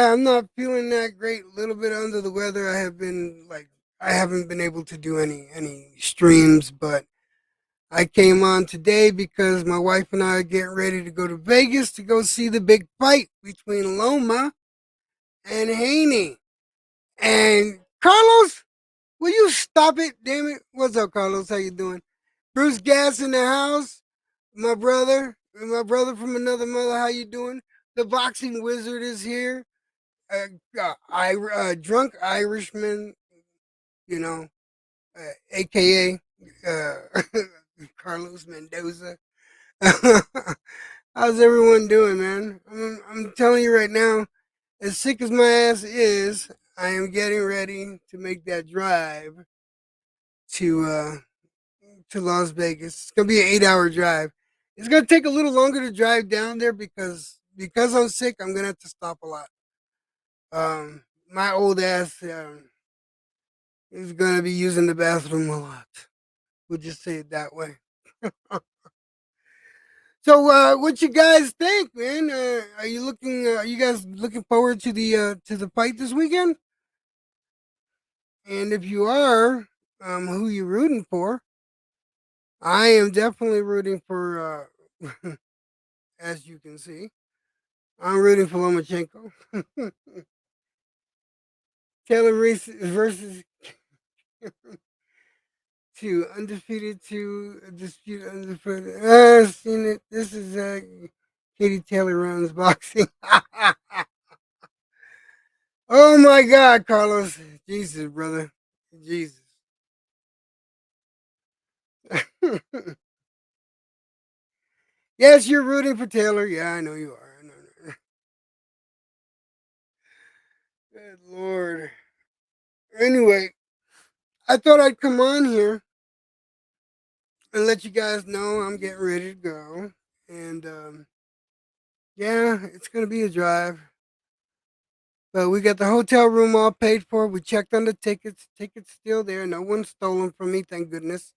Yeah, I'm not feeling that great. A little bit under the weather. I haven't been able to do any streams, but I came on today because my wife and I are getting ready to go to Vegas to go see the big fight between Loma and Haney. And Carlos, will you stop it? Damn it! What's up, Carlos? How you doing? Bruce Gas in the house. My brother from another mother. How you doing? The boxing wizard is here. Drunk Irishman, you know, aka uh, Carlos Mendoza. How's everyone doing, man? I'm telling you right now, as sick as my ass is, I am getting ready to make that drive to uh, to Las Vegas. It's gonna be an 8 hour drive. It's gonna take a little longer to drive down there because I'm sick. I'm gonna have to stop a lot. My old ass is gonna be using the bathroom a lot. We'll just say it that way. So, what you guys think, man? Are you looking? Are you guys looking forward to the fight this weekend? And if you are, who you rooting for? I am definitely rooting for, as you can see, I'm rooting for Lomachenko. Taylor Reese versus two undefeated, two dispute undefeated. Seen it. This is Katie Taylor runs boxing. Oh my God, Carlos. Jesus, brother. Jesus. Yes, you're rooting for Taylor. Yeah, I know you are. I know. Good Lord. Anyway, I thought I'd come on here and let you guys know I'm getting ready to go. And yeah, it's going to be a drive. But we got the hotel room all paid for. We checked on the tickets. Tickets still there. No one stole them from me, thank goodness.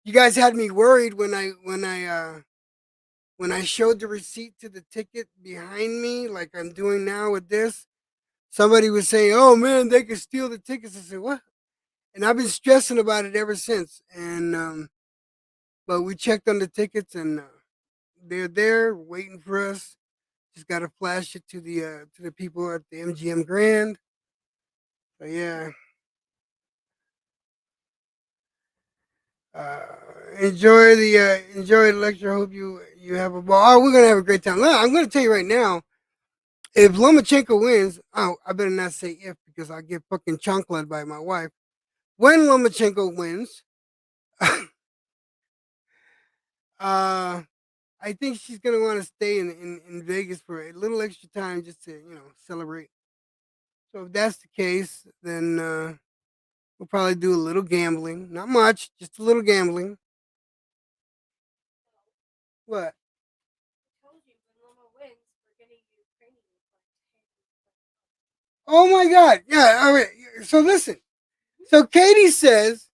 You guys had me worried when I showed the receipt to the ticket behind me, like I'm doing now with this. Somebody was saying, "Oh man, they could steal the tickets." I said, "What?" And I've been stressing about it ever since. And but we checked on the tickets, and they're there waiting for us. Just got to flash it to the people at the MGM Grand. So yeah, uh, enjoy the lecture. Hope you have a ball. Oh, we're gonna have a great time. Look, I'm gonna tell you right now. If Lomachenko wins, oh, I better not say if because I'll get fucking chocolate by my wife. When Lomachenko wins, uh, I think she's gonna want to stay in Vegas for a little extra time just to celebrate. So if that's the case, then we'll probably do a little gambling. Not much, just a little gambling. What? Oh my God! Yeah. All right. So listen. So Katie says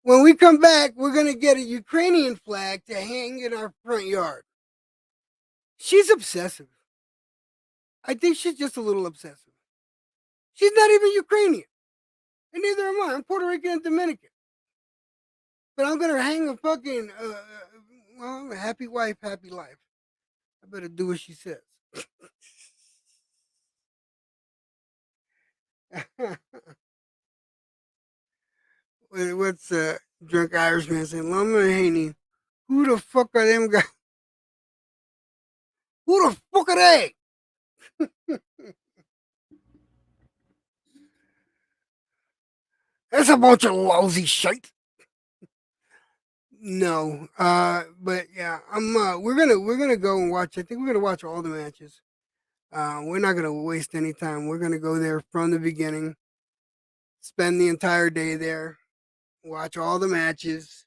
when we come back, we're gonna get a Ukrainian flag to hang in our front yard. She's obsessive. I think she's just a little obsessive. She's not even Ukrainian, and neither am I. I'm Puerto Rican and Dominican. But I'm gonna hang a fucking well, happy wife, happy life. I better do what she says. What's drunk Irishman saying? Loma and Haney. Who the fuck are them guys? Who the fuck are they? That's a bunch of lousy shit. No, but yeah, I'm. We're gonna go and watch. I think we're gonna watch all the matches. We're not gonna waste any time. We're gonna go there from the beginning, spend the entire day there, watch all the matches.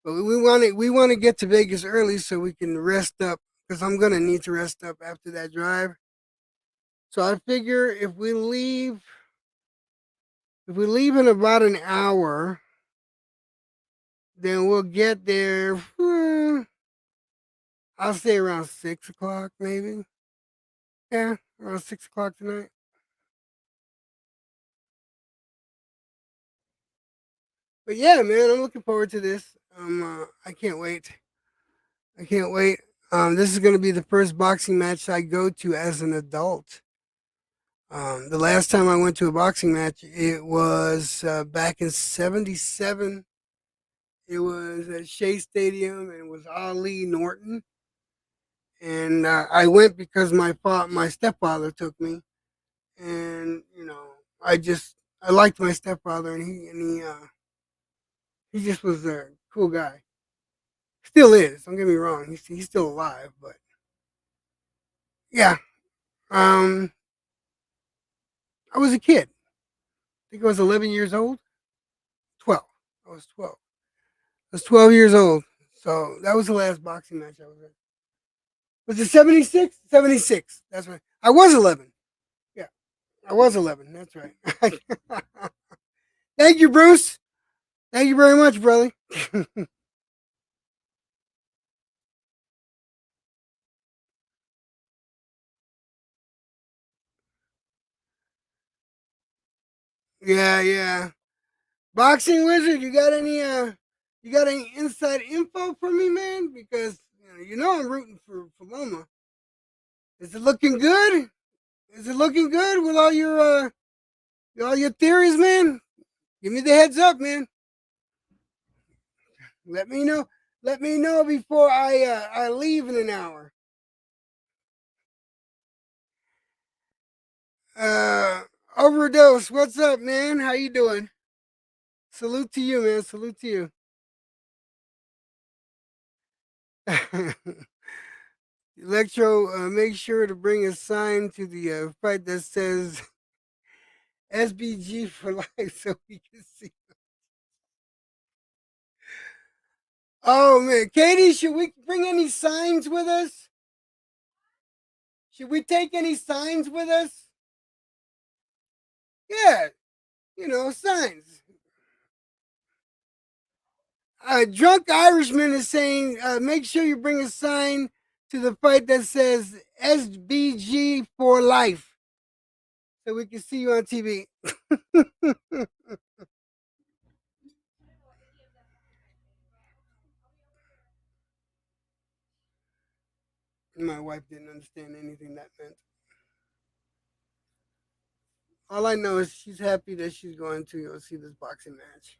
But we want to get to Vegas early so we can rest up because I'm gonna need to rest up after that drive. So I figure if we leave in about an hour, then we'll get there. I'll say around 6 o'clock, maybe. Yeah, around 6 o'clock tonight. But yeah, man, I'm looking forward to this. I can't wait. I can't wait. This is going to be the first boxing match I go to as an adult. The last time I went to a boxing match, it was back in '77. It was at Shea Stadium, and it was Ali Norton. And I went because my stepfather took me, and I liked my stepfather, and he just was a cool guy. Still is. Don't get me wrong. He's still alive, but yeah. Um, I was a kid. I think I was 11 years old. 12. I was 12. I was 12 years old. So that was the last boxing match I was in. Was it 76? 76. That's right. I was 11. Yeah, I was 11. That's right. Thank you, Bruce. Thank you very much, brother. Yeah, yeah. Boxing Wizard, you got any inside info for me, man? Because I'm rooting for Loma. Is it looking good? Is it looking good with all your theories, man? Give me the heads up, man. Let me know. Let me know before I leave in an hour. Uh, Overdose. What's up, man? How you doing? Salute to you, man. Salute to you. Electro, make sure to bring a sign to the fight that says SBG for life so we can see. Oh man, Katie, should we bring any signs with us? Should we take any signs with us? Yeah, signs. Drunk Irishman is saying, make sure you bring a sign to the fight that says SBG for life so we can see you on TV. My wife didn't understand anything that meant. All I know is she's happy that she's going to see this boxing match.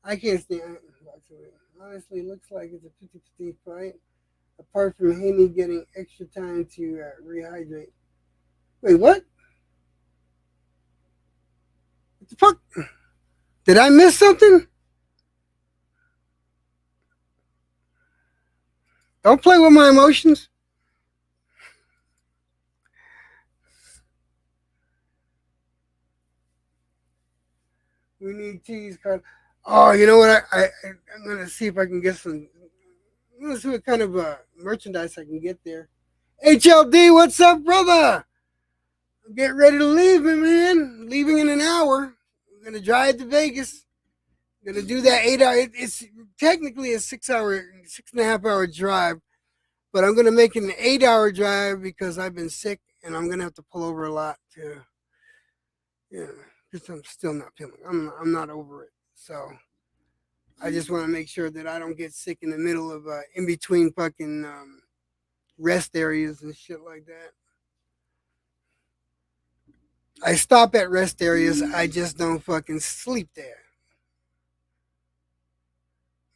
I can't stand boxing. Honestly, it looks like it's a 50-50 fight. Apart from Haney getting extra time to rehydrate. Wait, what? What the fuck? Did I miss something? Don't play with my emotions. We need teas, card. Oh, you know what? I'm gonna see if I can get some. I'm gonna see what kind of merchandise I can get there. HLD, what's up, brother? Get ready to leave, man. Leaving in an hour. We're gonna drive to Vegas. Gonna do that 8 hour. It's technically a 6 hour, 6.5 hour drive, but I'm gonna make it an 8 hour drive because I've been sick and I'm gonna have to pull over a lot to, yeah, because I'm still not feeling. I'm not over it. So I just want to make sure that I don't get sick in the middle of in between fucking rest areas and shit like that. I stop at rest areas. I just don't fucking sleep there.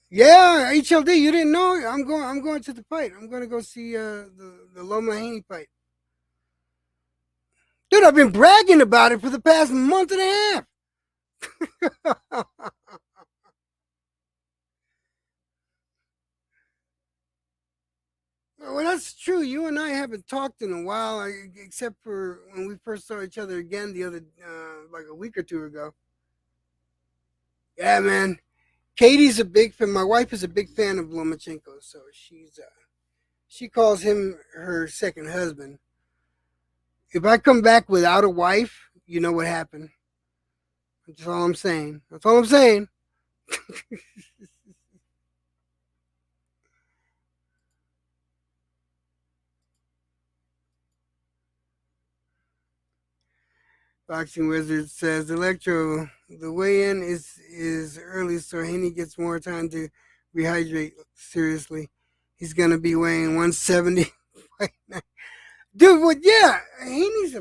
Yeah, HLD. You didn't know? I'm going. I'm going to the fight. I'm going to go see the Loma Haney fight. Dude, I've been bragging about it for the past month and a half. Well, that's true. You and I haven't talked in a while, except for when we first saw each other again the other, like a week or two ago. Yeah, man. Katie's a big fan. My wife is a big fan of Lomachenko, so she calls him her second husband. If I come back without a wife, you know what happened. That's all I'm saying. That's all I'm saying. Boxing Wizard says Electro, the weigh-in is early, so Haney gets more time to rehydrate. Seriously, he's gonna be weighing 170. Dude, well, yeah, Haney's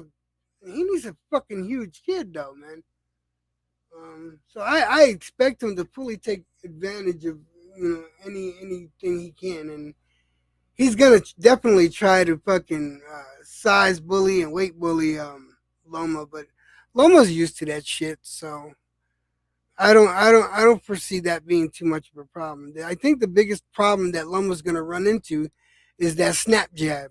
a fucking huge kid, though, man. So I expect him to fully take advantage of anything he can, and he's gonna definitely try to fucking size bully and weight bully Loma, but Loma's used to that shit, so I don't foresee that being too much of a problem. I think the biggest problem that Loma's gonna run into is that snap jab,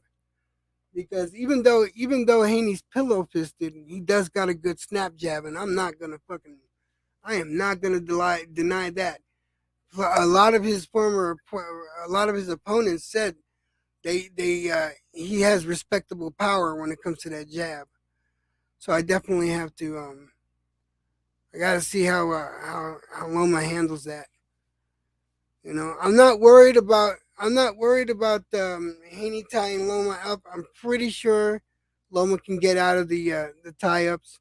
because even though Haney's pillow fisted, he does got a good snap jab, and I am not gonna deny that. A lot of his opponents said he has respectable power when it comes to that jab. So I definitely have to I got to see how Loma handles that. I'm not worried about Haney tying Loma up. I'm pretty sure Loma can get out of the tie ups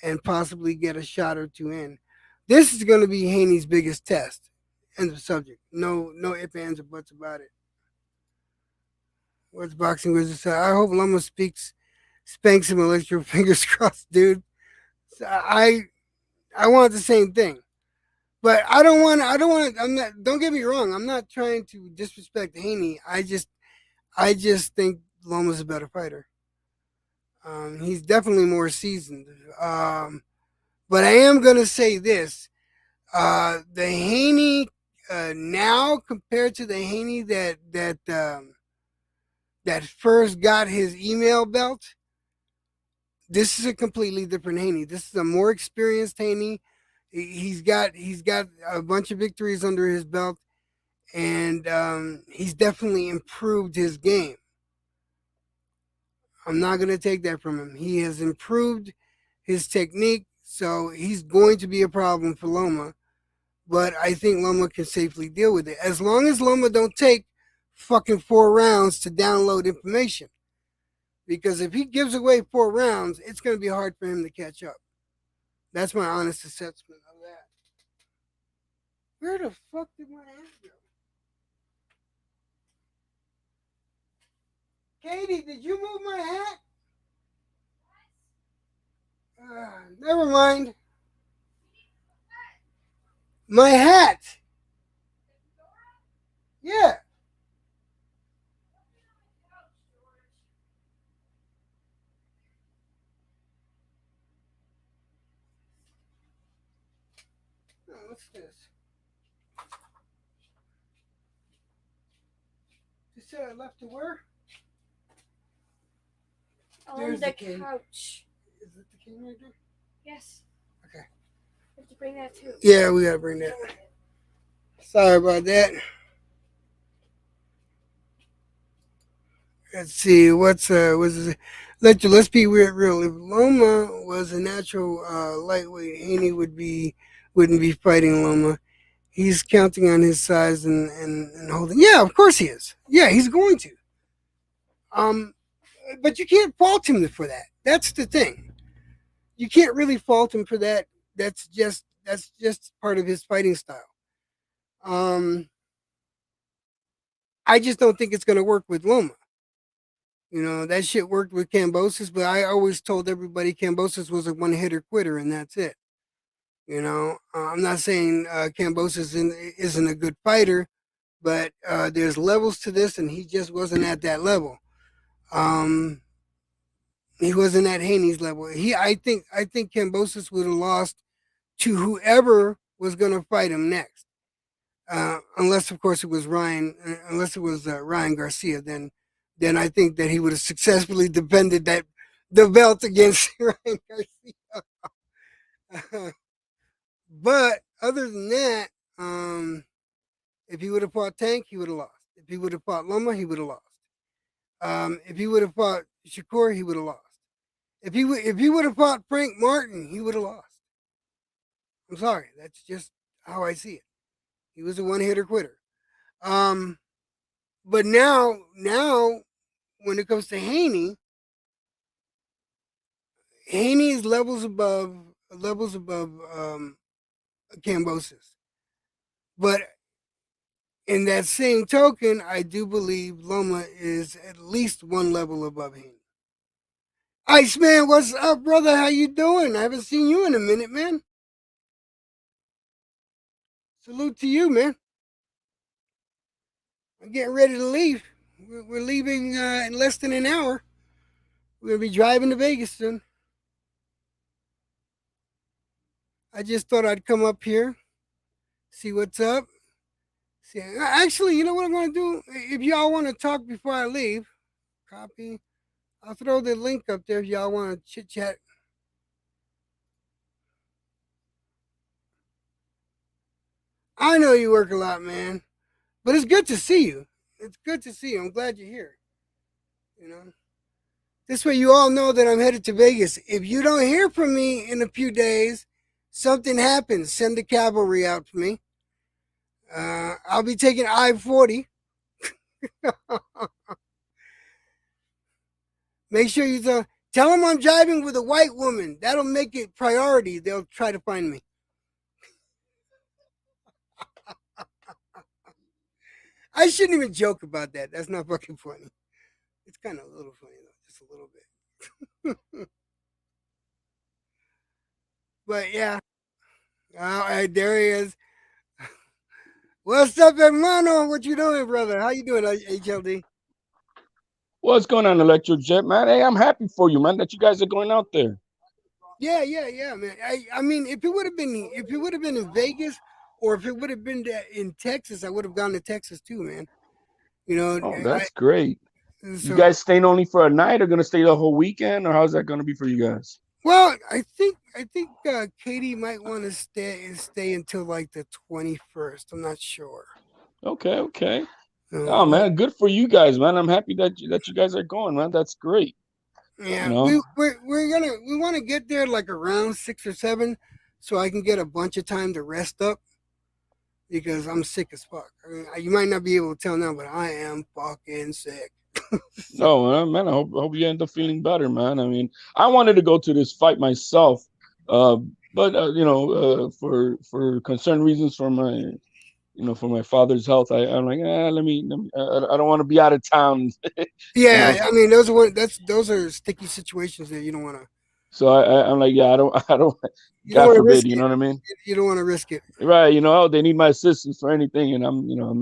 and possibly get a shot or two in. This is going to be Haney's biggest test. End of subject. No ifs ands or buts about it. What's Boxing Wizard say? I hope Loma spanks him electro. Fingers crossed, dude. So I want the same thing. But I don't want I'm not don't get me wrong, I'm not trying to disrespect Haney. I just think Loma's a better fighter. He's definitely more seasoned. But I am gonna say this. The Haney now compared to the Haney that first got his email belt, this is a completely different Haney. This is a more experienced Haney. He's got a bunch of victories under his belt, and he's definitely improved his game. I'm not going to take that from him. He has improved his technique, so he's going to be a problem for Loma. But I think Loma can safely deal with it as long as Loma don't take fucking 4 rounds to download information. Because if he gives away 4 rounds, it's going to be hard for him to catch up. That's my honest assessment of that. Where the fuck did my hat go? Katie, did you move my hat? Never mind. My hat. Yeah. Oh, what's this? You said I left to where? On the couch. Is it the cane right there? Yes. Okay. We have to bring that too. Yeah, we gotta bring that. Sorry about that. Let's see. Let's be real. If Loma was a natural lightweight, Haney wouldn't be fighting Loma. He's counting on his size and holding. Yeah, of course he is. Yeah, he's going to. Um, but you can't fault him for that. That's the thing. You can't really fault him for that. That's just part of his fighting style. Um, I just don't think it's going to work with Loma. That shit worked with Cambosis, but I always told everybody Cambosis was a one hitter quitter, and that's it. I'm not saying Cambosis isn't a good fighter, but there's levels to this, and he just wasn't at that level. Um, he wasn't at Haney's level. I think Cambosis would have lost to whoever was going to fight him next, unless of course it was Ryan Garcia. Then I think that he would have successfully defended the belt against Ryan Garcia. But other than that, if he would have fought Tank, he would have lost. If he would have fought Loma, he would have lost. If he would have fought Shakur, he would have lost. If he would have fought Frank Martin, he would have lost. I'm sorry, that's just how I see it. He was a one hitter quitter. Um, but now when it comes to Haney, Haney is levels above Cambosis. But in that same token, I do believe Loma is at least one level above Haney. Iceman, what's up, brother? How you doing? I haven't seen you in a minute, man. Salute to you, man. I'm getting ready to leave. We're leaving in less than an hour. We're gonna be driving to Vegas soon. I just thought I'd come up here, see what's up. See, actually, you know what I'm gonna do? If y'all want to talk before I leave, copy. I'll throw the link up there if y'all want to chit chat. I know you work a lot, man, but it's good to see you. It's good to see you. I'm glad you're here. You know, this way you all know that I'm headed to Vegas. If you don't hear from me in a few days, something happens. Send the cavalry out for me. I'll be taking I-40. Make sure you tell them I'm driving with a white woman. That'll make it priority. They'll try to find me. I shouldn't even joke about that. That's not fucking funny. It's kind of a little funny though, just a little bit. But yeah, all right, there he is. What's up, hermano? What you doing, brother? How you doing, HLD? What's going on, Electro Jet, man? Hey, I'm happy for you, man, that you guys are going out there. Yeah, man. I mean, if it would have been in Vegas, or if it would have been in Texas, I would have gone to Texas too, man. You know, Oh, that's great. You so guys staying only for a night or gonna stay the whole weekend, or how's that gonna be for you guys? well, I think Katie might want to stay until like the 21st. I'm not sure. Okay, okay. Oh Uh, man, good for you guys, man. I'm happy that you guys are going, man. That's great. You yeah, know. we want to get there like around 6 or 7, so I can get a bunch of time to rest up because I'm sick as fuck. I mean, you might not be able to tell now, but I am fucking sick. So, No, man. I hope you end up feeling better, man. I mean, I wanted to go to this fight myself, uh, but for concerned reasons for my father's health, I'm like, let me. I don't want to be out of town, you know. yeah, I mean those are sticky situations that you don't want to So I'm like, yeah, I don't. you don't God want to forbid, risk you it. know what I mean? You don't want to risk it. Right, oh, they need my assistance for anything, and I'm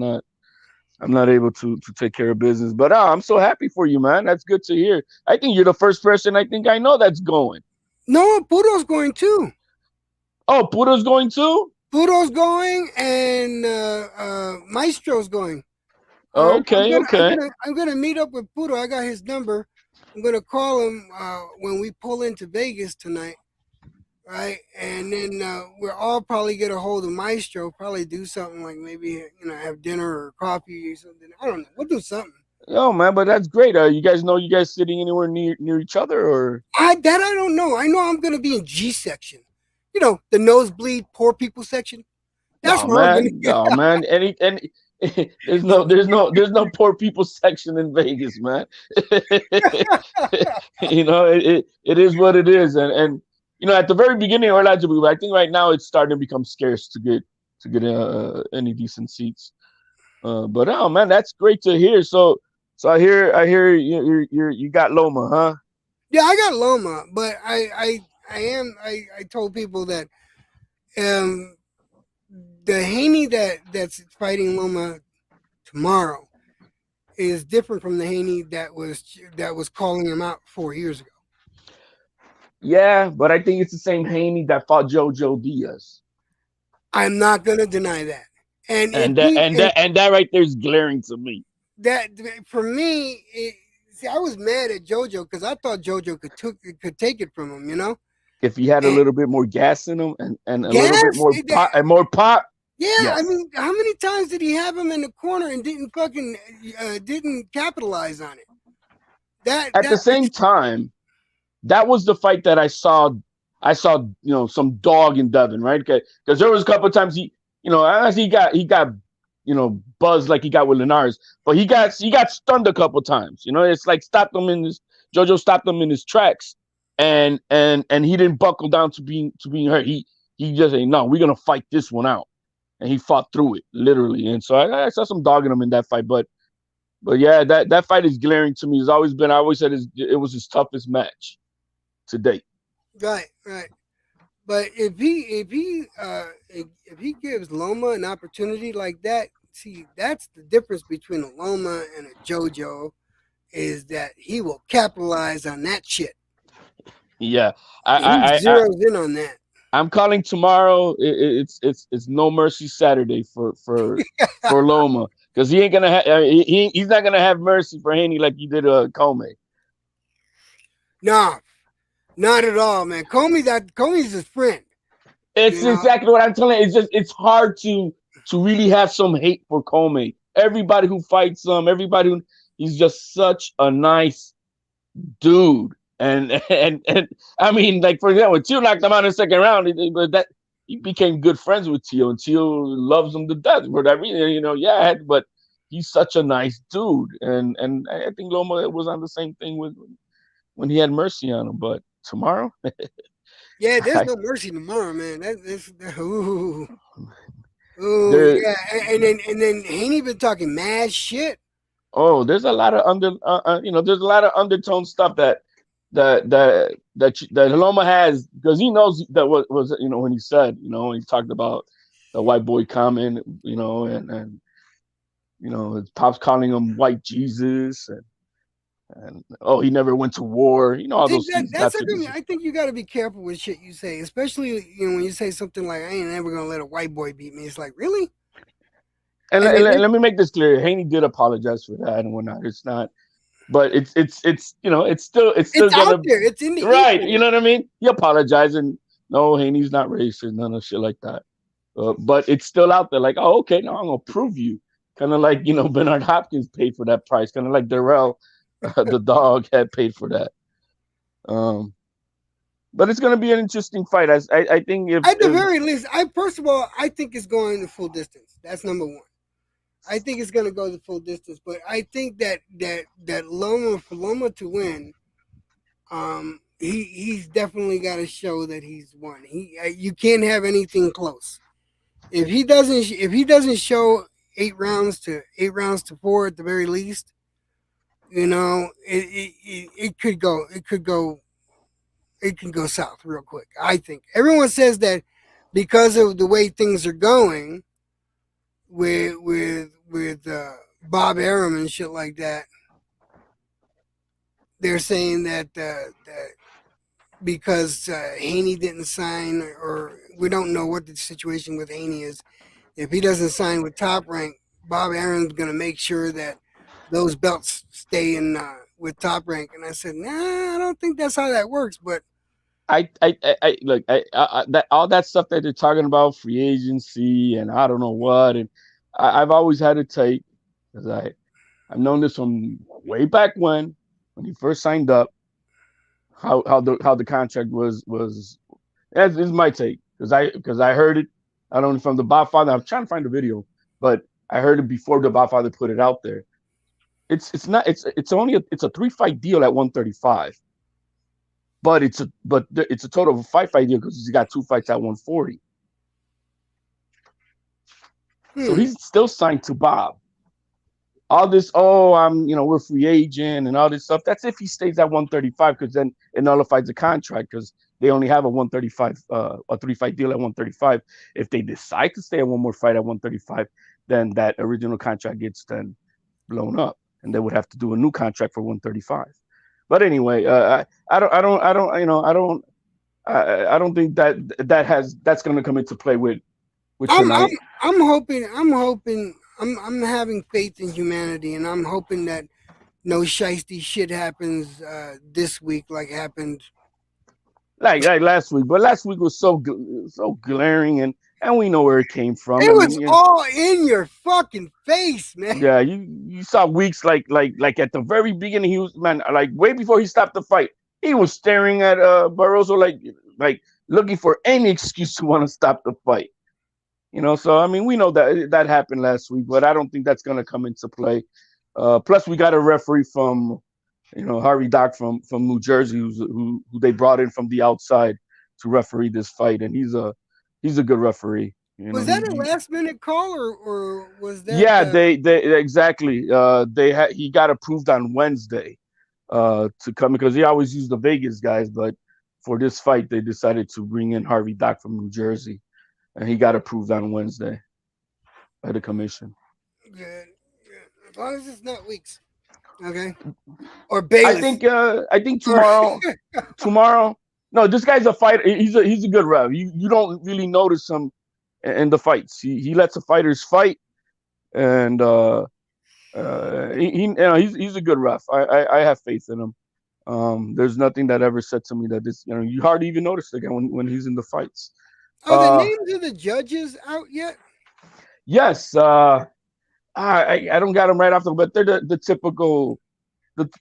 not able to take care of business. But I'm so happy for you, man. That's good to hear. I think you're the first person I think I know that's going. No, Pudo's going too. Oh, Puto's going too. Pudo's going, and Maestro's going. Oh, I'm okay, gonna, I'm okay. gonna, I'm gonna meet up with Pudo. I got his number. I'm gonna call him when we pull into Vegas tonight, right? And then we'll all probably get a hold of Maestro. Probably do something like maybe have dinner or coffee or something. I don't know. We'll do something. Oh man, but that's great. You guys sitting anywhere near each other or? I don't know. I know I'm gonna be in G section. The nosebleed poor people section. That's No where I'm gonna man, get. no man. Any there's no poor people section in Vegas, man. It is what it is, and at the very beginning, Orlando, I think right now it's starting to become scarce to get any decent seats. But oh man, that's great to hear. So I hear you got Loma, huh? Yeah, I got Loma, but I told people that um the Haney that's fighting Loma tomorrow is different from the Haney that was calling him out 4 years ago. Yeah, but I think it's the same Haney that fought Jojo Diaz, I'm not gonna deny that. And if and that he and and that and that right there is glaring to me. that for me, see, I was mad at JoJo because I thought JoJo could take it from him, If he had a And little bit more gas in him and a little bit gas. more pop and more pop, Yeah, I yes. mean, how many times did he have him in the corner and didn't capitalize on it? That At the that like, same time, that was the fight that I saw some dog in Devin, right? Because there was a couple of times as he got buzzed like he got with Linares, but he got stunned a couple of times. It's like stopped him in his JoJo stopped him in his tracks, and he didn't buckle down to being hurt. He just said, no, we're gonna fight this one out, and he fought through it literally. And so I saw some dog in him in that fight, but yeah, that fight is glaring to me. It's always been. I always said it was his toughest match to date. Right, right. But if he gives Loma an opportunity like that, see, that's the difference between a Loma and a JoJo, is that he will capitalize on that shit. Yeah, He I zeroes in on that. I'm calling tomorrow. It's No Mercy Saturday for Loma, because he ain't gonna he's not gonna have mercy for Haney like he did Comey. Nah, not at all, man. Comey's his friend. It's You know, exactly what I'm telling you. It's hard to really have some hate for Comey. Everybody who fights him, he's just such a nice dude. And I mean, like, for example, Tio knocked him out in the second round, but that he became good friends with Tio, and Tio loves him to death for that reason. Yeah, but he's such a nice dude, and I think Loma was on the same thing with when he had mercy on him. But tomorrow, yeah, there's I, no mercy tomorrow, man. Ooh, ooh, there, yeah, and then Haney been talking mad shit. there's a lot of there's a lot of undertone stuff that Loma has, because he knows that what was when he said when he talked about the white boy comment, and his pops calling him white Jesus, and oh, he never went to war, all See, those things that's got the to thing. this. I think you got to be careful with shit you say, especially when you say something like, "I ain't never gonna let a white boy beat me." It's like, really? And, And let, then let, let me make this clear: Haney did apologize for that and whatnot. It's not, but it's still it's out gonna. there. It's in the Right, you ether. know what I mean? He apologized, and no, Haney's not racist, none of shit like that. But it's still out there, like, oh, okay, now I'm gonna prove you. Kind of like Bernard Hopkins paid for that price, kind of like Darrell, the dog, had paid for that. Um, but it's gonna be an interesting fight. I think if At the if very least, I first of all, I think it's going the full distance. That's number one. I think it's gonna go the full distance, but I think that Loma, for Loma to win, he's definitely got to show that he's won. You can't have anything close. If he doesn't show 8 rounds to 4 at the very least, it can go south real quick. I think everyone says that because of the way things are going with Bob Arum and shit like that. They're saying that because Haney didn't sign, or we don't know what the situation with Haney is. If he doesn't sign with Top Rank, Bob Aaron's going to make sure that those belts stay in with Top Rank. And I said, nah, I don't think that's how that works. But I look, that all that stuff that they're talking about, free agency and I don't know what, and I've always had to take, because I've known this from way back when he first signed up, how the contract was. That's is my take, because I heard it not only from the Godfather. I'm trying to find the video, but I heard it before the Godfather put it out there. It's a 3 fight deal at 135, but it's a total of a 5 fight deal because he's got 2 fights at 140. So hmm, he's still signed to Bob. All this, oh, we're free agent and all this stuff. That's if he stays at 135, because then it nullifies the contract, because they only have a 135, a 3 fight deal at 135. If they decide to stay at one more fight at 135, then that original contract gets then blown up, and they would have to do a new contract for 135. But anyway, I don't think that's going to come into play with I'm I'm tonight. I'm hoping, I'm having faith in humanity, and I'm hoping that no shiesty shit happens this week like happened. Like last week, but last week was so glaring, and we know where it came from. It I was mean, yeah, all in your fucking face, man. yeah, you saw weeks like at the very beginning, he was, man, like way before he stopped the fight, he was staring at Barroso like looking for any excuse to want to stop the fight. So I mean, we know that happened last week, but I don't think that's gonna come into play. Plus, we got a referee from Harvey Dock from New Jersey, who they brought in from the outside to referee this fight, and he's a good referee. Was that a last minute call or was that Yeah, they exactly. He got approved on Wednesday to come because he always used the Vegas guys, but for this fight they decided to bring in Harvey Dock from New Jersey, and he got approved on Wednesday by the commission. good? As long as it's not weeks, okay? Or I Bayless. think I think Or tomorrow. No, this guy's a fighter. He's a good ref. You don't really notice him in the fights. He lets the fighters fight, and he's a good ref. I have faith in him. There's nothing that ever said to me that this you hardly even notice the guy when he's in the fights. are the Uh, names of the judges out yet? yes. I don't got them right off but they're the typical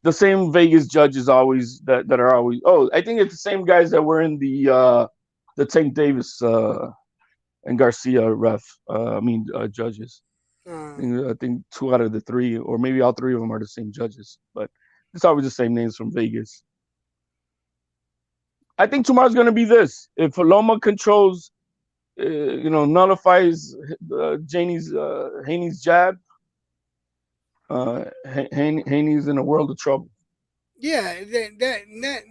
the same Vegas judges always that are always. Oh, I think it's the same guys that were in the Tank Davis and Garcia ref. Judges. Uh, I think two out of the three, or maybe all three of them, are the same judges. But it's always the same names from Vegas. I think tomorrow's going to be this. If Loma controls, nullifies Haney's jab, Haney's in a world of trouble. yeah,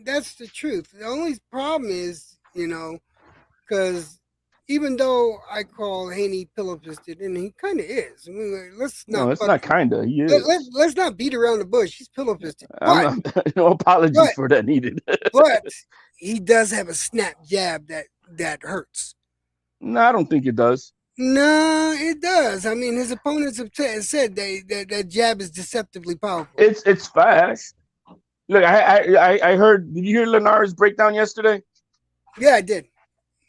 that's the truth. The only problem is, because even though I call Haney pillow fisted, and he kind of is. I mean, let's No, not it's not kinda. He is. let's not beat around the bush. He's pillow fisted, I'm not. No apologies but for that needed. but he does have a snap jab that hurts. No, I don't think it does. No, it does. I mean, his opponents have said that jab is deceptively powerful. It's fast. Look, I heard. Did you hear Linares' breakdown yesterday? Yeah, I did.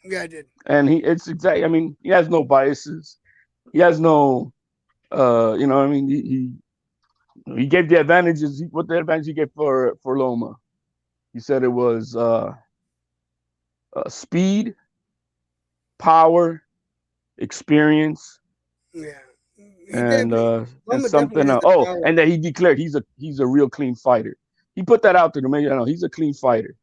Yeah, I did. And it's exactly. I mean, he has no biases. He has no. He gave the advantages. What the advantage he gave for Loma? He said it was speed, power, experience, Yeah, and Loma definitely something has else. the Oh, power. and that he declared he's a real clean fighter. He put that out there to make you know he's a clean fighter.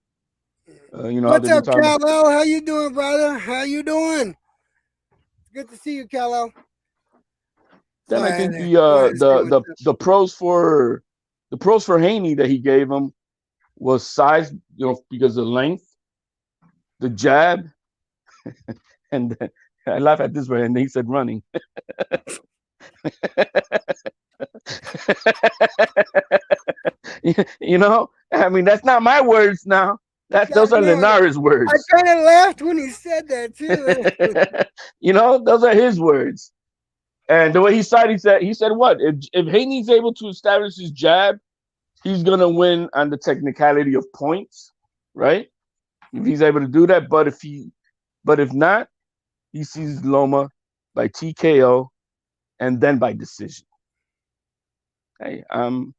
How What's they've been up, talking. Kal-El? How you doing, brother? How you doing? Good to see you, Kal-El. Then Sorry, I I had think to go ahead and say what's up. the pros for Haney that he gave him was size, because of length, the jab, and I laugh at this way, and he said running. I mean that's not my words now. I Those are know. Linares' I words. kind of laughed when he said that too. Those are his words. And the way he said what? If Haney's able to establish his jab, he's gonna win on the technicality of points, right? If he's able to do that, but if not, he sees Loma by TKO and then by decision. Hey, I'm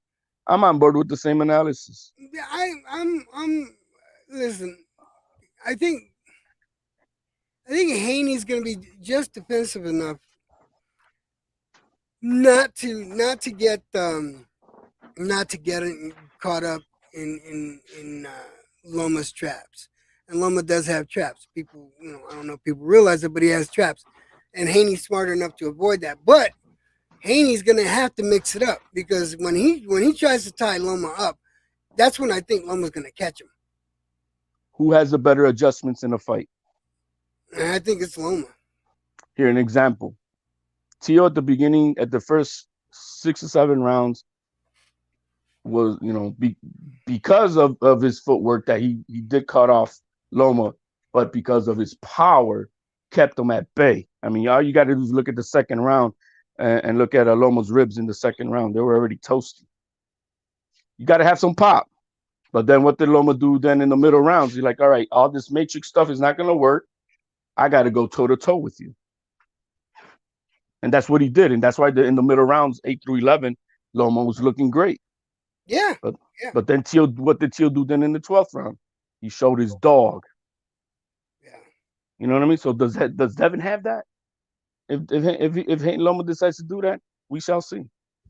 on board with the same analysis. Yeah, I'm. Listen, I think Haney's going to be just defensive enough not to get caught up in Loma's traps. And Loma does have traps. People, I don't know if people realize it, but he has traps. And Haney's smart enough to avoid that. But Haney's going to have to mix it up because when he tries to tie Loma up, that's when I think Loma's going to catch him. Who has the better adjustments in a fight? And I think it's Loma. Here, an example. Tio at the beginning, at the first 6 or 7 rounds, was because of his footwork that he did cut off Loma, but because of his power, kept him at bay. I mean, all you got to do is look at the second round and look at Loma's ribs in the second round. They were already toasty. You got to have some pop. But then what did Loma do then in the middle rounds? He's like, all right, all this matrix stuff is not going to work. I got to go toe-to-toe with you. And that's what he did. And that's why in the middle rounds, 8 through 11, Loma was looking great. Yeah. But then what did Teal do then in the 12th round? He showed his dog. Yeah. You know what I mean? So does Devin have that? If Loma decides to do that, we shall see.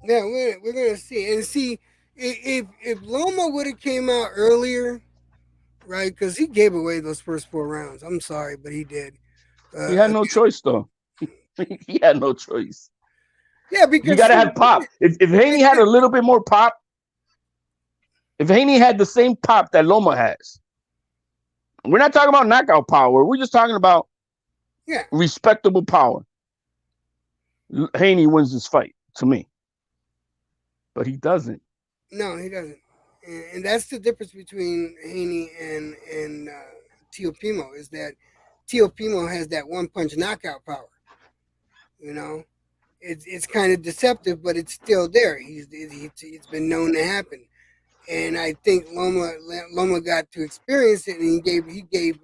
Yeah, we're gonna see. And see, If Loma would have came out earlier, right? Because he gave away those first 4 rounds. I'm sorry, but he did. He had Uh, no choice though. He had no choice. yeah, You because got to see, have pop. If Haney had a little bit more pop, if Haney had the same pop that Loma has, we're not talking about knockout power. We're just talking about yeah, respectable power. Haney wins this fight to me, but he doesn't. no, he doesn't. And that's the difference between Haney and Tio Pimo is that Tio Pimo has that one punch knockout power. You know, it's kind of deceptive, but it's still there. It's been known to happen. And I think Loma got to experience it, and he gave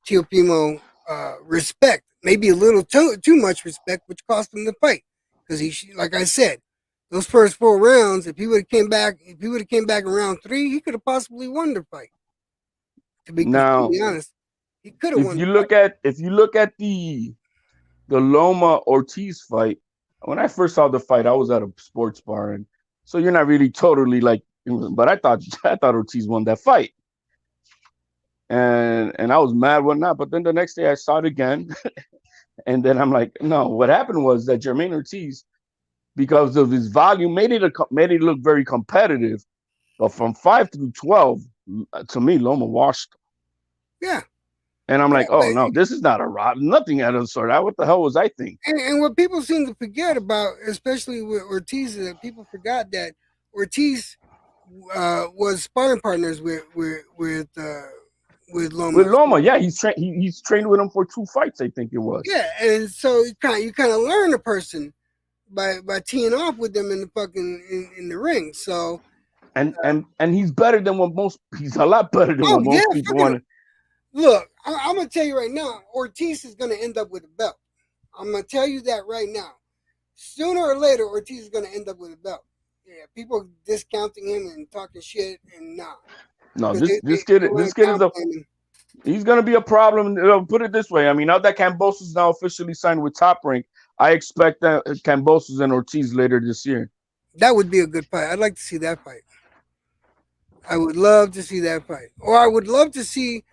Tio Pimo respect, maybe a little too much respect, which cost him the fight. Because like I said, those first 4 rounds, if he would have came back in round 3, he could have possibly won the fight. To be Now, completely honest, he could have won the fight. if you look at the Loma Ortiz fight, when I first saw the fight, I was at a sports bar, and so you're not really totally like, but I thought Ortiz won that fight, and I was mad whatnot. But then the next day I saw it again, and then I'm like, no, what happened was that Jermaine Ortiz, because of his volume, made it look very competitive. But from 5 through 12, to me, Loma washed. Yeah. And I'm Yeah, like, oh no, this is not a rot. Nothing out of the sort. What the hell was I thinking? and what people seem to forget about, especially with Ortiz, is that people forgot that Ortiz was sparring partners with Loma. With Loma, yeah, he's trained with him for 2 fights, I think it was. Yeah, and so you kind of learn a person by teeing off with them in the fucking in the ring. So And he's better than what most. He's a lot better than what most people want to. Look, I'm gonna tell you right now, Ortiz is gonna end up with a belt. I'm gonna tell you that right now. Sooner or later, Ortiz is gonna end up with a belt. Yeah, people discounting him and talking shit, and nah. No, Because this kid is a. downplaying him. He's gonna be a problem. Put it this way. I mean, now that Cambosos is now officially signed with Top Rank, I expect that Cambosos and Ortiz later this year. That would be a good fight. I'd like to see that fight. I would love to see that fight. Or I'd love to see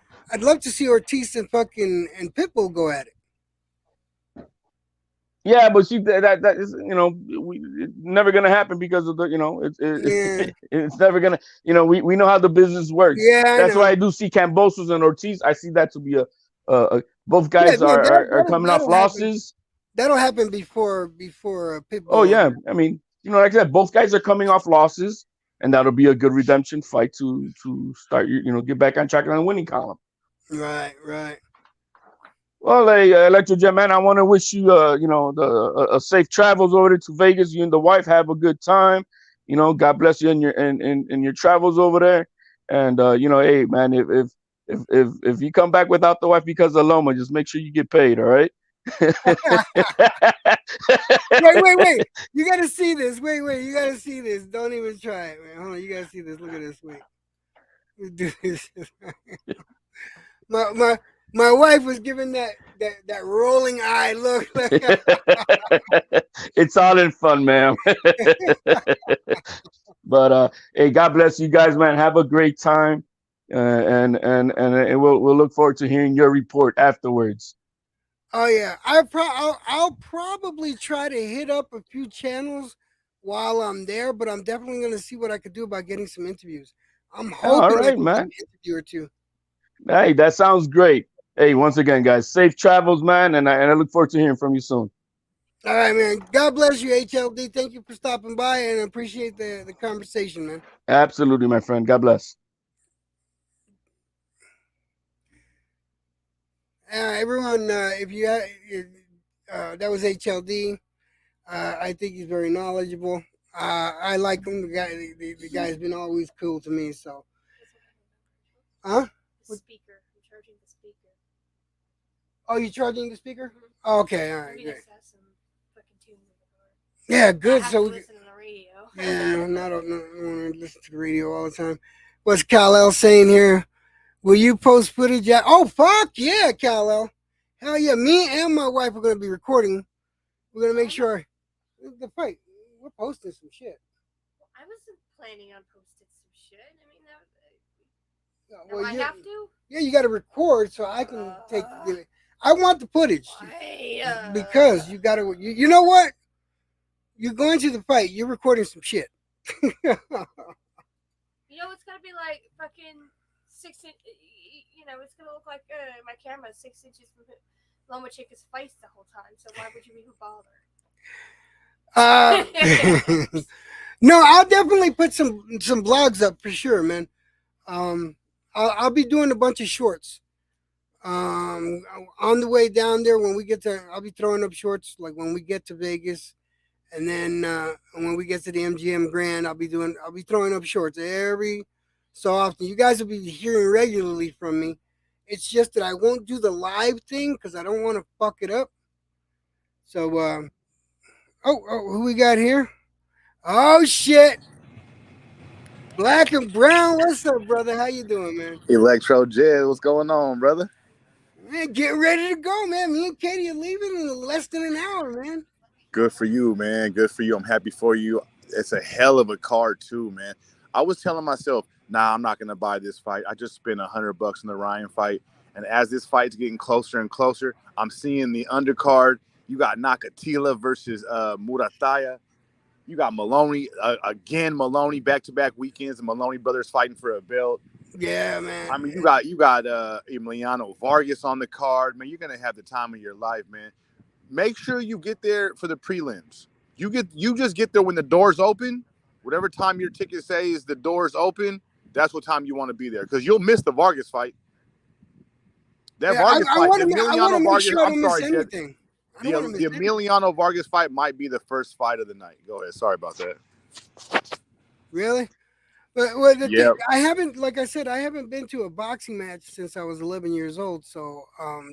Ortiz and Pitbull go at it. Yeah, but see that is, it's never gonna happen because of the Yeah. it's never gonna, we know how the business works. Yeah, I That's know. why I do see Cambosos and Ortiz. I see that to be both Yeah, guys no, are coming off that'll happen. losses. That'll happen before Pitbull. Oh yeah, I mean, like I said, both guys are coming off losses, and that'll be a good redemption fight to start, get back on track on the winning column. Right. Well, Electro Jet man, I want to wish you, a safe travels over there to Vegas. You and the wife have a good time. God bless you in your travels over there. And hey man, if you come back without the wife because of Loma, just make sure you get paid. All right. Wait. You gotta see this. Wait. You gotta see this. Don't even try it, man. Hold on. You gotta see this. Look at this. Wait. Let's do this. My wife was giving that rolling eye look. It's all in fun, man. But hey, God bless you guys, man. Have a great time, and we'll look forward to hearing your report afterwards. Oh yeah, I'll probably try to hit up a few channels while I'm there, but I'm definitely gonna see what I could do about getting some interviews. I'm hoping all right, I can man. get an interview or two. Hey, that sounds great. Hey, once again, guys, safe travels, man, and I look forward to hearing from you soon. All right, man. God bless you, HLD. Thank you for stopping by, and I appreciate the conversation, man. Absolutely, my friend. God bless. Everyone, if you that was HLD. I think he's very knowledgeable. I like him. The guy's been always cool to me. So, huh? The speaker. I'm charging the speaker. Oh, you charging the speaker? Oh, okay, all right, We good. just have some fucking tunes in the car. Yeah, good. I have So to we, listen to the radio. yeah, I don't want to listen to the radio all the time. What's Kal-El saying here? Will you post footage? Oh, fuck yeah, Kal-El. Hell yeah, me and my wife are going to be recording. We're going to make sure the fight. we're posting some shit. Well, I wasn't planning on posting some shit. I mean, Well, I have to. yeah, you got to record so I can take. Uh, I want the footage Why? because you got to. You know what? You're going to the fight. You're recording some shit. You know, it's gonna be like fucking 6 inch. You know, it's gonna look like my camera is 6 inches from Lomachenko's face the whole time. So why would you even bother? No, I'll definitely put some blogs up for sure, man. Um, I'll be doing a bunch of shorts. On the way down there, when we get to, I'll be throwing up shorts like when we get to Vegas, and then when we get to the MGM Grand, I'll be throwing up shorts every so often. You guys will be hearing regularly from me. It's just that I won't do the live thing because I don't want to fuck it up. So, who we got here? Oh shit, Black and Brown. What's up, brother? How you doing, man? Electro Jed, what's going on, brother? Man, getting ready to go, man. Me and Katie are leaving in less than an hour, man. Good for you, man. Good for you. I'm happy for you. It's a hell of a card too, man. I was telling myself, nah, I'm not gonna buy this fight. I just spent $100 on the Ryan fight, and as this fight's getting closer and closer, I'm seeing the undercard. You got Nakatila versus Murataya. You got Maloney again. Maloney back-to-back weekends. The Maloney brothers fighting for a belt. Yeah, man. I mean, you got Emiliano Vargas on the card, man. You're gonna have the time of your life, man. Make sure you get there for the prelims. You just get there when the doors open. Whatever time your ticket says the doors open, that's what time you want to be there because you'll miss the Vargas fight. That Yeah, Vargas I fight, want the to. I want to Emiliano make Vargas. sure I I'm don't miss sorry, Jed. anything. I The don't want to miss the anything. Emiliano Vargas fight might be the first fight of the night. Go ahead. Sorry about that. Really? But well, the thing, Yeah. I haven't, like I said, I haven't been to a boxing match since I was 11 years old. So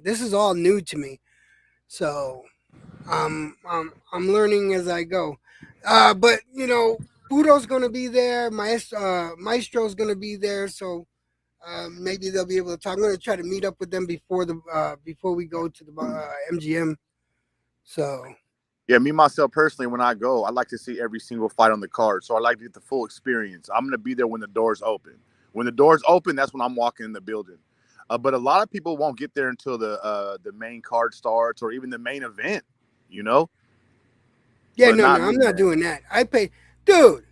this is all new to me. So I'm learning as I go. But you know, Budo's gonna be there. Maestro's gonna be there. So maybe they'll be able to talk. I'm gonna try to meet up with them before we go to the MGM. So Yeah, me myself personally, when I go, I like to see every single fight on the card. So I like to get the full experience. I'm gonna be there when the doors open. When the doors open, that's when I'm walking in the building. But a lot of people won't get there until the main card starts or even the main event, you know. yeah, But no, not no, I'm me, not man. doing that. I pay, dude.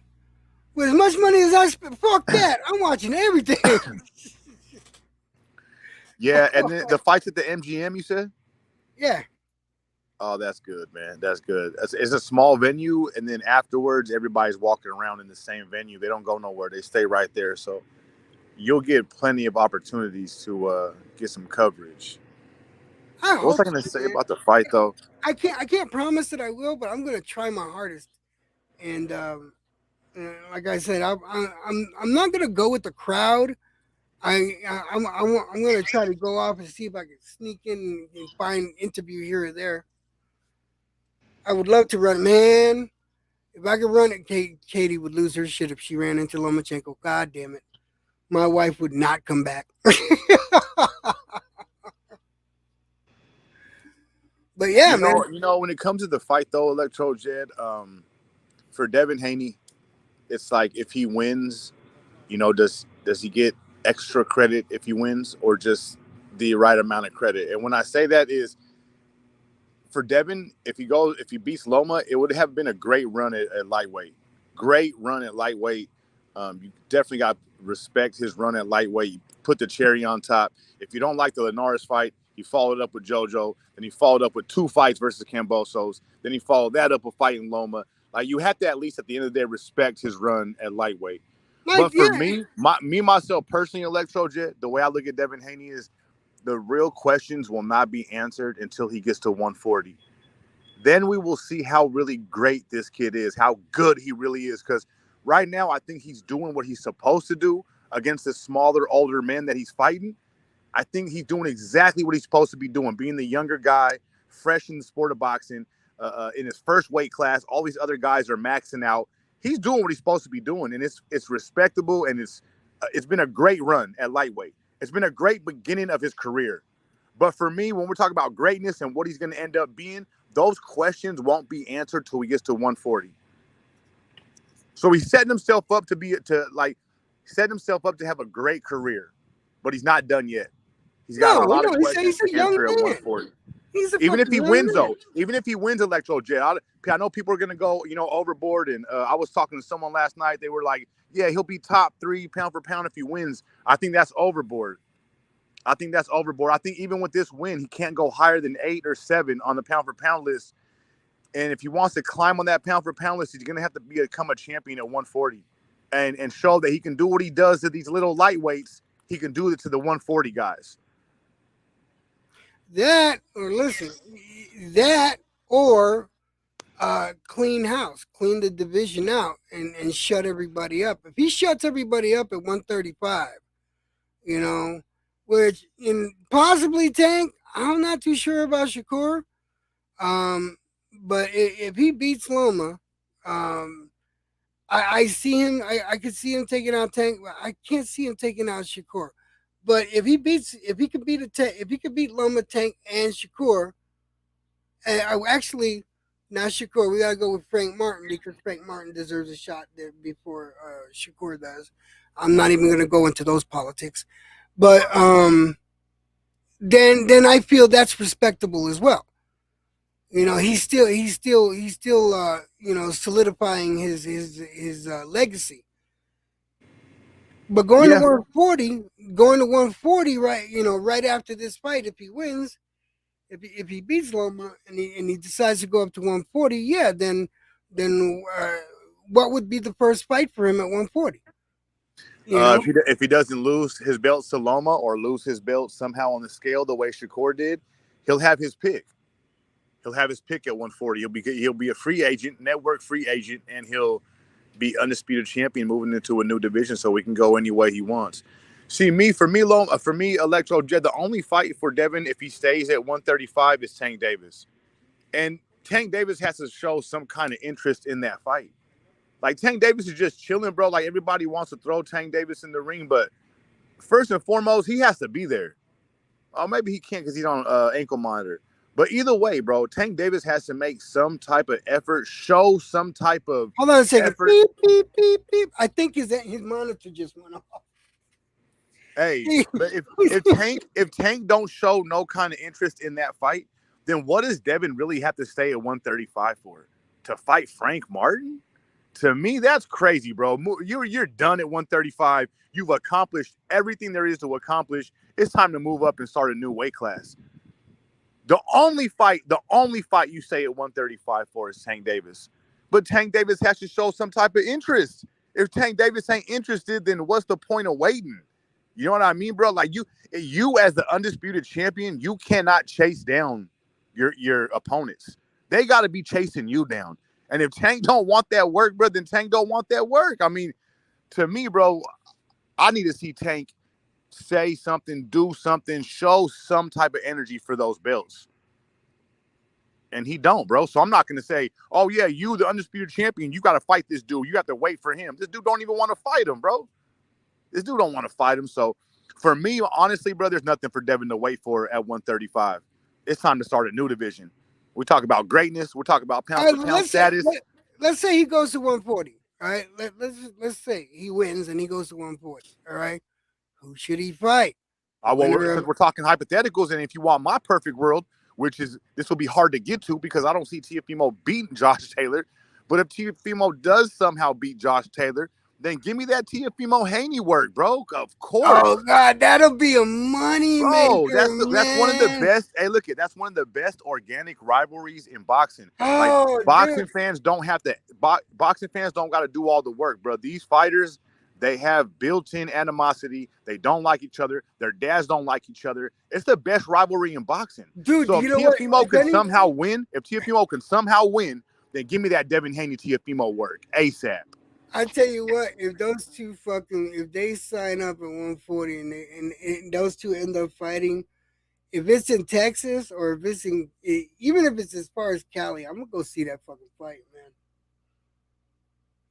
With as much money as I spent, fuck that. I'm watching everything. Yeah, and then the fights at the MGM, you said? Yeah. Oh, that's good, man. That's good. It's a small venue, and then afterwards, everybody's walking around in the same venue. They don't go nowhere. They stay right there. So you'll get plenty of opportunities to get some coverage. I What was I hope going to so, say man. about the fight, though? I can't promise that I will, but I'm gonna try my hardest. And like I said, I'm not gonna go with the crowd. I'm gonna try to go off and see if I can sneak in and find an interview here or there. I would love to run, man. If I could run it, Katie would lose her shit if she ran into Lomachenko. God damn it, my wife would not come back. But yeah, man. When it comes to the fight, though, Electro Jed, for Devin Haney, it's like if he wins, does he get extra credit if he wins, or just the right amount of credit? And when I say that is for Devin, if he beats Loma, it would have been a great run at lightweight. Great run at lightweight. You definitely got to respect his run at lightweight. You put the cherry on top. If you don't like the Linares fight, he followed up with JoJo. Then he followed up with 2 fights versus Cambosos. Then he followed that up with fighting Loma. Like, you have to at least at the end of the day respect his run at lightweight. Like, But for yeah, me, myself personally, Electro Jet, the way I look at Devin Haney is the real questions will not be answered until he gets to 140. Then we will see how really great this kid is, how good he really is. Because right now, I think he's doing what he's supposed to do against the smaller, older men that he's fighting. I think he's doing exactly what he's supposed to be doing, being the younger guy, fresh in the sport of boxing, in his first weight class. All these other guys are maxing out. He's doing what he's supposed to be doing, and it's respectable, and it's been a great run at lightweight. It's been a great beginning of his career. But for me, when we're talking about greatness and what he's going to end up being, those questions won't be answered till he gets to 140. So he's setting himself up set himself up to have a great career, but he's not done yet. He's got a No, lot of no, he's questions a to young answer at man. 140. He's a Even if fucking he young wins, man. though, even if he wins Electro Jet, I know people are gonna go, overboard. And I was talking to someone last night. They were like, "Yeah, he'll be top 3 pound for pound if he wins." I think that's overboard. I think even with this win, he can't go higher than 8 or 7 on the pound for pound list. And if he wants to climb on that pound for pound list, he's gonna have to become a champion at 140, and show that he can do what he does to these little lightweights. He can do it to the 140 guys. That or listen, that or clean house, clean the division out, and shut everybody up. If he shuts everybody up at 135, you know, which in possibly Tank, I'm not too sure about Shakur. Um, but if he beats Loma, um, I see him. I could see him taking out Tank. I can't see him taking out Shakur. But if he could beat if he could beat Loma, Tank, and Shakur, and actually, not Shakur. We gotta go with Frank Martin because Frank Martin deserves a shot there before Shakur does. I'm not even gonna go into those politics, but then I feel that's respectable as well. You know, he's still solidifying his legacy. But Yeah, going to 140, right? Right after this fight, if he wins, if he beats Loma and he decides to go up to 140, yeah, then what would be the first fight for him at 140? You know, if he doesn't lose his belt to Loma or lose his belt somehow on the scale the way Shakur did, he'll have his pick. He'll have his pick at 140. He'll be a free agent, network free agent, and he'll be undisputed champion moving into a new division, so he can go any way he wants. See, for me, Electro Jet, the only fight for Devin if he stays at 135 is Tank Davis, and Tank Davis has to show some kind of interest in that fight. Like Tank Davis is just chilling, bro. Like everybody wants to throw Tank Davis in the ring, but first and foremost, he has to be there. Or maybe he can't because he's on ankle monitor. But either way, bro, Tank Davis has to make some type of effort, show some type of hold on a second. effort. Beep beep beep beep. I think his monitor just went off. Hey, but if Tank don't show no kind of interest in that fight, then what does Devin really have to stay at 135 for? To fight Frank Martin? To me, that's crazy, bro. You're done at 135. You've accomplished everything there is to accomplish. It's time to move up and start a new weight class. The only fight you say at 135 for is Tank Davis. But Tank Davis has to show some type of interest. If Tank Davis ain't interested, then what's the point of waiting? You know what I mean, bro? Like you as the undisputed champion, you cannot chase down your opponents. They got to be chasing you down. And if Tank don't want that work, bro, then Tank don't want that work. I mean, to me, bro, I need to see Tank say something, do something, show some type of energy for those belts. And he don't, bro. So I'm not going to say, oh, yeah, you, the undisputed champion, you got to fight this dude. You have to wait for him. This dude don't even want to fight him, bro. This dude don't want to fight him. So for me, honestly, bro, there's nothing for Devin to wait for at 135. It's time to start a new division. We talk about greatness. We're talking about pound for pound status. Let's say he goes to 140. All right. Let's say he wins and he goes to 140. All right. Who should he fight? Because we're talking hypotheticals, and if you want my perfect world, which is this will be hard to get to because I don't see Teofimo beating Josh Taylor. But if Teofimo does somehow beat Josh Taylor, then give me that Teofimo Haney work, bro. Of course. Oh God, that'll be a money Bro, maker, that's one of the best. Hey, look, that's one of the best organic rivalries in boxing. Oh, like boxing fans don't have to. Boxing fans don't got to do all the work, bro. These fighters, they have built-in animosity. They don't like each other. Their dads don't like each other. It's the best rivalry in boxing. Dude, so if you know Teofimo can somehow win, then give me that Devin Haney Teofimo work ASAP. I tell you what, if they sign up at 140 and those two end up fighting, if it's in Texas or if it's even if it's as far as Cali, I'm gonna go see that fucking fight, man.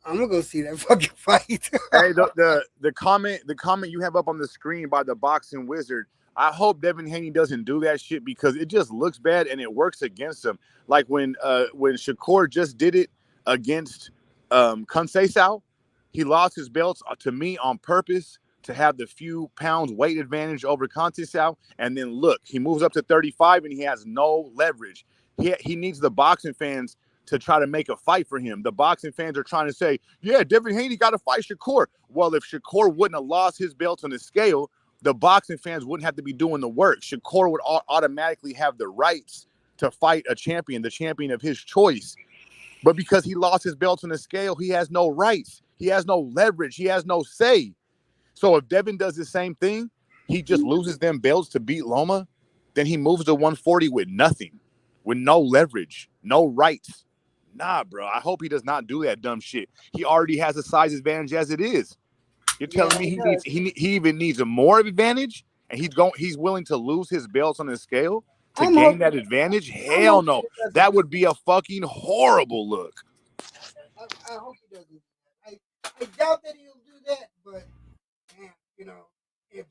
I'm gonna go see that fucking fight. Hey, the comment you have up on the screen by the Boxing Wizard. I hope Devin Haney doesn't do that shit because it just looks bad and it works against him. Like when Shakur just did it against Conceição, he lost his belts to me on purpose to have the few pounds weight advantage over Conceição. And then look, he moves up to 35 and he has no leverage. He needs the boxing fans to try to make a fight for him. The boxing fans are trying to say, yeah, Devin Haney got to fight Shakur. Well, if Shakur wouldn't have lost his belt on the scale, the boxing fans wouldn't have to be doing the work. Shakur would automatically have the rights to fight a champion, the champion of his choice. But because he lost his belt on the scale, he has no rights. He has no leverage. He has no say. So if Devin does the same thing, he just loses them belts to beat Loma, then he moves to 140 with nothing, with no leverage, no rights. Nah, bro. I hope he does not do that dumb shit. He already has a size advantage as it is. You're telling me he even needs a more advantage, and he's willing to lose his belts on the scale to gain that advantage? Hell no. That would be a fucking horrible look. I hope he doesn't. I doubt that he'll do that, but man, you know, if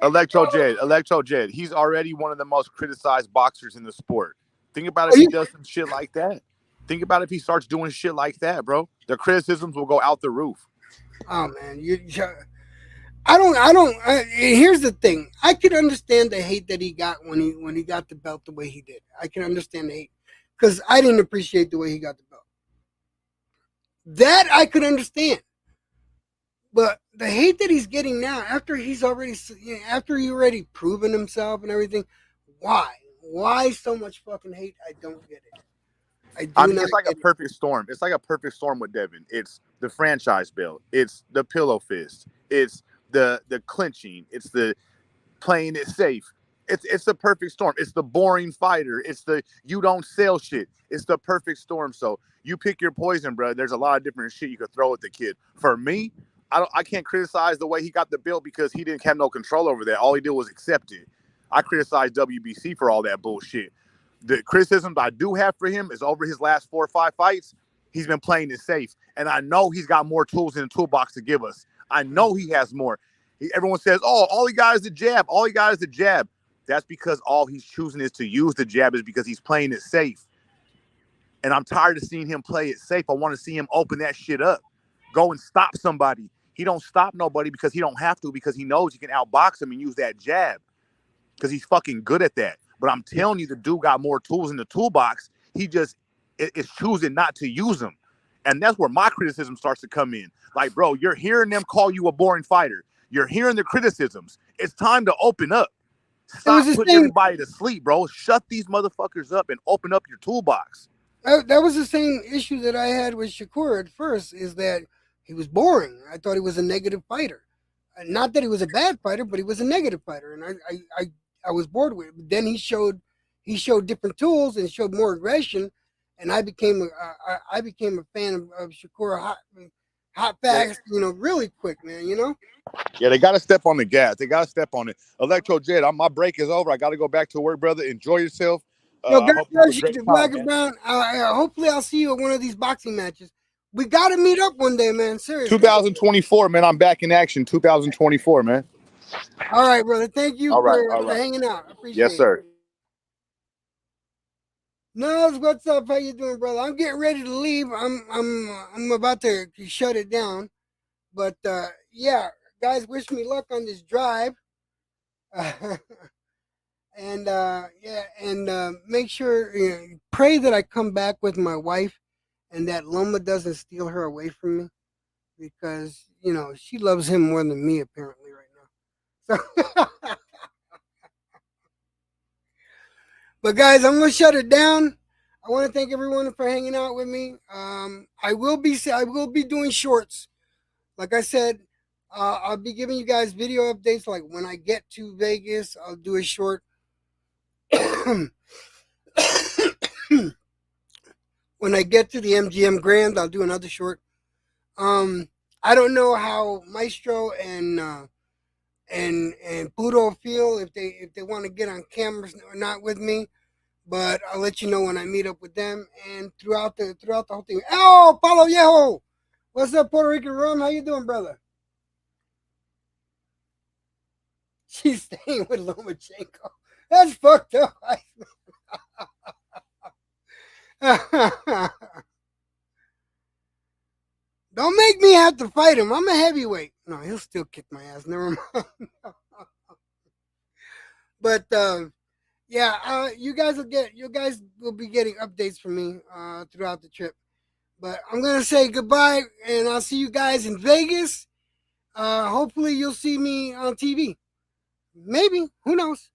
Electro Jed, he's already one of the most criticized boxers in the sport. Think about if he does some shit like that. Think about if he starts doing shit like that, bro. The criticisms will go out the roof. Oh man, here's the thing. I could understand the hate that he got when he got the belt the way he did. I can understand the hate because I didn't appreciate the way he got the belt. That I could understand. But the hate that he's getting now, after he already proven himself and everything, why? Why so much fucking hate? I don't get it. I mean, it's like a perfect storm. It's like a perfect storm with Devin. It's the franchise belt. It's the pillow fist. It's the clinching. It's the playing it safe. It's the perfect storm. It's the boring fighter. It's the you don't sell shit. It's the perfect storm. So you pick your poison, bro. There's a lot of different shit you could throw at the kid. For me, I can't criticize the way he got the belt because he didn't have no control over that. All he did was accept it. I criticize WBC for all that bullshit. The criticisms I do have for him is over his last 4 or 5 fights, he's been playing it safe. And I know he's got more tools in the toolbox to give us. I know he has more. Everyone says, oh, all he got is the jab. All he got is the jab. That's because all he's choosing is to use the jab is because he's playing it safe. And I'm tired of seeing him play it safe. I want to see him open that shit up. Go and stop somebody. He don't stop nobody because he don't have to, because he knows he can outbox him and use that jab because he's fucking good at that. But I'm telling you, the dude got more tools in the toolbox. He just is choosing not to use them. And that's where my criticism starts to come in. Like, bro, you're hearing them call you a boring fighter. You're hearing the criticisms. It's time to open up. Stop putting everybody to sleep, bro. Shut these motherfuckers up and open up your toolbox. That was the same issue that I had with Shakur at first, is that he was boring. I thought he was a negative fighter. Not that he was a bad fighter, but he was a negative fighter. And I was bored with it. But then he showed different tools and showed more aggression, and I became a fan of Shakur hot fast, really quick, man. Yeah, they got to step on the gas. They got to step on it. Electro Jet, my break is over. I got to go back to work, brother. Enjoy yourself. God bless you, Black and Brown. Hopefully, I'll see you at one of these boxing matches. We got to meet up one day, man. Seriously. 2024, man. I'm back in action. 2024, man. All right, brother. Thank you for hanging out. I appreciate it. Yes, sir. Nuz, what's up? How you doing, brother? I'm getting ready to leave. I'm about to shut it down. But yeah, guys, wish me luck on this drive. And make sure, pray that I come back with my wife and that Loma doesn't steal her away from me, because she loves him more than me apparently right now. So but guys, I'm gonna shut it down. I want to thank everyone for hanging out with me. I will be doing shorts. Like I said, I'll be giving you guys video updates. Like when I get to Vegas, I'll do a short. When I get to the MGM Grand, I'll do another short. I don't know how Maestro and Pluto feel, if they want to get on cameras or not with me, but I'll let you know when I meet up with them and throughout the whole thing. Oh, Paulo Viejo, what's up, Puerto Rican Rum? How you doing, brother? She's staying with Lomachenko. That's fucked up. Don't make me have to fight him. I'm a heavyweight. No, he'll still kick my ass. Never mind. But yeah, you guys will be getting updates from me throughout the trip. But I'm gonna say goodbye, and I'll see you guys in Vegas. Hopefully, you'll see me on TV. Maybe, who knows?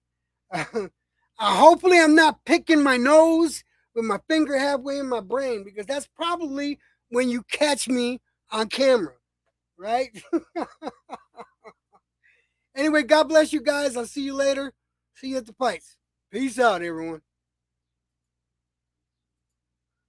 Hopefully, I'm not picking my nose with my finger halfway in my brain, because that's probably when you catch me on camera, right? Anyway, God bless you guys. I'll see you later. See you at the fights. Peace out, everyone.